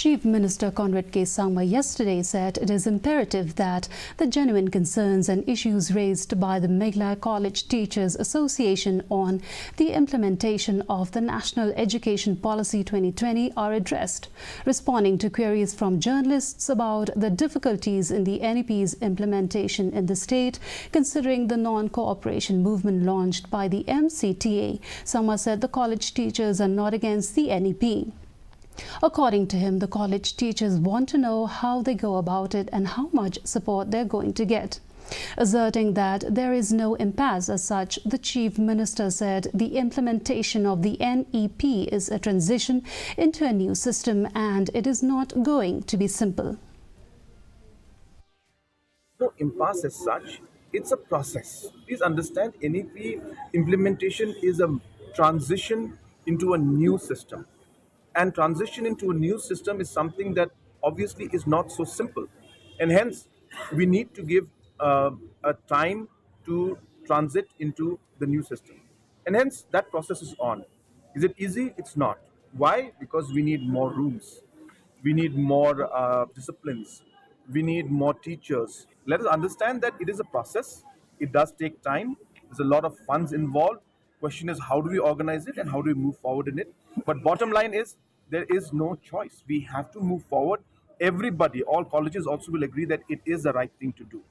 Chief Minister Conrad K. Sangma yesterday said it is imperative that the genuine concerns and issues raised by the Meghalaya College Teachers Association on the implementation of the National Education Policy 2020 are addressed. Responding to queries from journalists about the difficulties in the NEP's implementation in the state, considering the non-cooperation movement launched by the MCTA, Sangma said the college teachers are not against the NEP. According to him, the college teachers want to know how they go about it and how much support they're going to get. Asserting that there is no impasse as such, the Chief Minister said the implementation of the NEP is a transition into a new system and it is not going to be simple. No impasse as such, it's a process. Please understand, NEP implementation is a transition into a new system. And transition into a new system is something that obviously is not so simple. And hence, we need to give a time to transit into the new system. And hence, that process is on. Is it easy? It's not. Why? Because we need more rooms. We need more disciplines. We need more teachers. Let us understand that it is a process. It does take time. There's a lot of funds involved. Question is, how do we organize it and how do we move forward in it? But bottom line is, there is no choice. We have to move forward. Everybody, all colleges also will agree that it is the right thing to do.